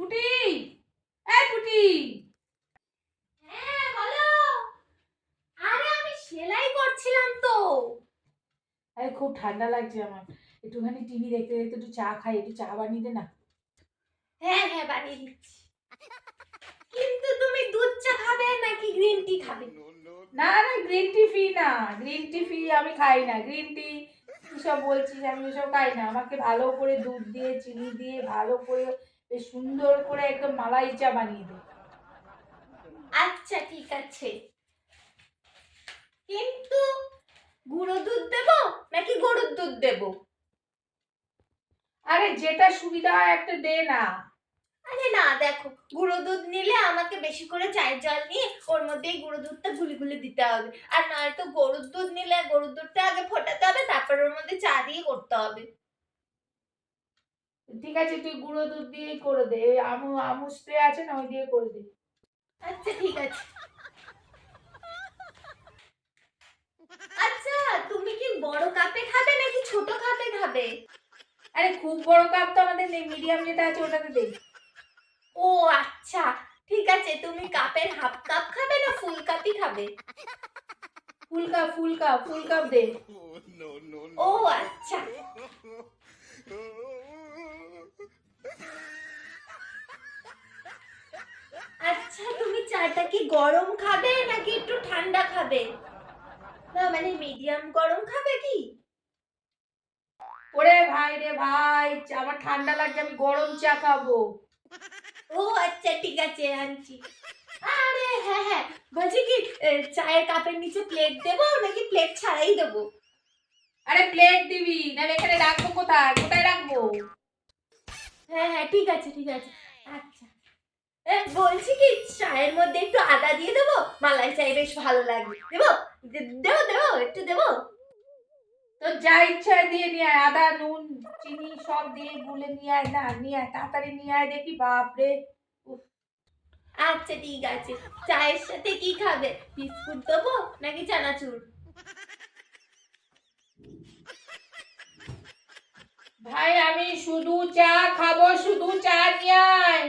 পুটি, এই পুটি। হ্যাঁ বলো। আরে আমি সেলাই করছিলাম তো। আরে খুব ঠান্ডা লাগছে আমার, একটুখানি টিভি দেখতে দেখতে একটু চা খাই, একটু চা বানিয়ে দে না। হ্যাঁ হ্যাঁ বানিয়ে দিচ্ছি। কিন্তু তুমি দুধ চা খাবে নাকি গ্রিন টি খাবে? না না, গ্রিন টি ফি না, গ্রিন টি ফি আমি খাই না। গ্রিন টি কিসব বলছিস, আমি ওসব খাই না। আমাকে ভালো করে দুধ দিয়ে চিনি দিয়ে ভালো করে বেশ সুন্দর করে একদম মালাই চা বানিয়ে দে। আচ্ছা ঠিক আছে, কিন্তু গুঁড়ো দুধ দেবো নাকি গরুর দুধ দেবো? আরে যেটা সুবিধা হয় একটা দে না। আরে না দেখো, গুঁড়ো দুধ নিলে আমাকে বেশি করে চায়ের জল নিয়ে ওর মধ্যে গুঁড়ো দুধটা গুলি গুলি দিতে হবে। আর নয়তো গরুর দুধ নিলে গরুর দুধটা আগে ফোটাতে হবে, তারপর ওর মধ্যে চা দিয়ে করতে হবে। ঠিক আছে, তুই গুঁড়ো দুধ দিয়েই করে দে। ওই আমু স্প্রে আছে না, ওই দিয়ে করে দে। আচ্ছা ঠিক আছে। আচ্ছা তুমি কি বড় কাপে খাবে নাকি ছোট কাপে খাবে? আরে খুব বড় কাপ তো আমাদের নেই, মিডিয়াম যেটা আছে ওটাতে দে। ও আচ্ছা ঠিক আছে, তুমি কাপের হাফ কাপ খাবে না ফুল কাপই খাবে? ফুল কাপ দে। ও আচ্ছা। আচ্ছা তুমি চাটা কি গরম খাবে নাকি একটু ঠান্ডা খাবে? না মানে মিডিয়াম গরম খাবে কি? ওরে ভাই রে ভাই, আমার ঠান্ডা লাগছে, আমি গরম চা খাবো। ও আচ্ছা ঠিক আছে আনছি। আরে হ্যাঁ হ্যাঁ, বলছি কি চায়ের কাপের নিচে প্লেট দেবো নাকি প্লেট ছাড়াই দেবো? আরে প্লেট দিবি, নাহলে এখানে রাখবো কোথায়, কোথায় রাখবো? হ্যাঁ হ্যাঁ ঠিক আছে ঠিক আছে। আচ্ছা বলছি কি চায়ের মধ্যে একটু আদা দিয়ে দেবো, মালাই চাই বেশ ভালো লাগে। দেবো দেবো দেবো একটু দেবো? তোর যা ইচ্ছা দিয়ে নিয়ে আয়, আদা নুন চিনি সব দিয়ে গুলে নিয়ে আয়, না নিয়ে আয়, তাড়াতাড়ি নিয়ে আয়। দেখি বাপরে। উফ, আচ্ছা ঠিক আছে, চায়ের সাথে কি খাবে? বিস্কুট দেবো নাকি চানাচুর? ভাই আমি শুধু চা খাবো, শুধু চা নিয়ে আয়।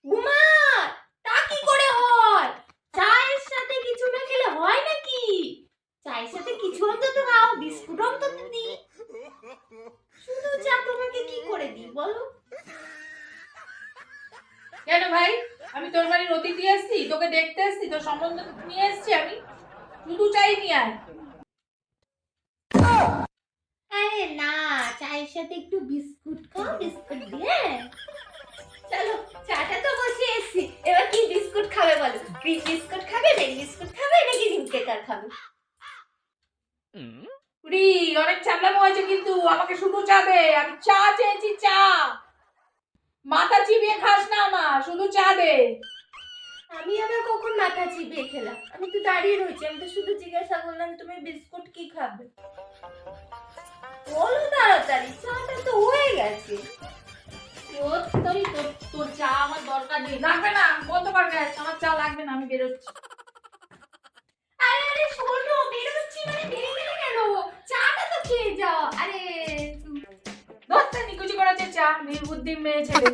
উমা, তা কি করে হয়? চায়ের সাথে কিছু না খেলে হয় নাকি? চায়ের সাথে কিছু অন্তত খাও, বিস্কুট অন্তত দি। শুধু চা তোমাকে কি করে দিই বলো? কেন ভাই, আমি তোর বাড়ির অতিথি এসছি, তোকে দেখতে এসছি, তোর সম্বন্ধ নিয়ে এসছি আমি। শুধু চাই নিয়ে আয়। আরে না, চায়ের সাথে একটু বিস্কুট খাও, বিস্কুট দিয়ে। চলো চাটা তো বসিয়ে এসছি, এবার কি বিস্কুট খাবে বলো? গ্রিন বিস্কুট খাবে, রেড বিস্কুট খাবে নাকি রিং কেকার খাবে? উরি, অনেক চাপলামো হয়েছে কিন্তু, আমাকে শুধু চা দে। আমি চা চেয়েছি, চা। মাথা চিবিয়ে খাস না আমার, শুধু চা দে। আমি আবার কখন মাথা চিবিয়ে খেলাম? আমি তো দাঁড়িয়ে রয়েছি, আমি তো শুধু জিজ্ঞাসা করলাম তুমি বিস্কুট কি খাবে। বলো তাড়াতাড়ি, চাটা তো হয়ে গেছে। তোর চা আমার দরকার নেই, লাগবে না, বলতে পারবে, আমার চা লাগবে না, আমি বেরোচ্ছি। আরে আরে শোনো, বেরোচ্ছি মানে বেরিয়ে গেলে কেন? চাটা তো খেয়ে যাও। আরে ধরতে নিকুচি করেছে চা, নির্বুদ্ধি মেয়ে ছেলে।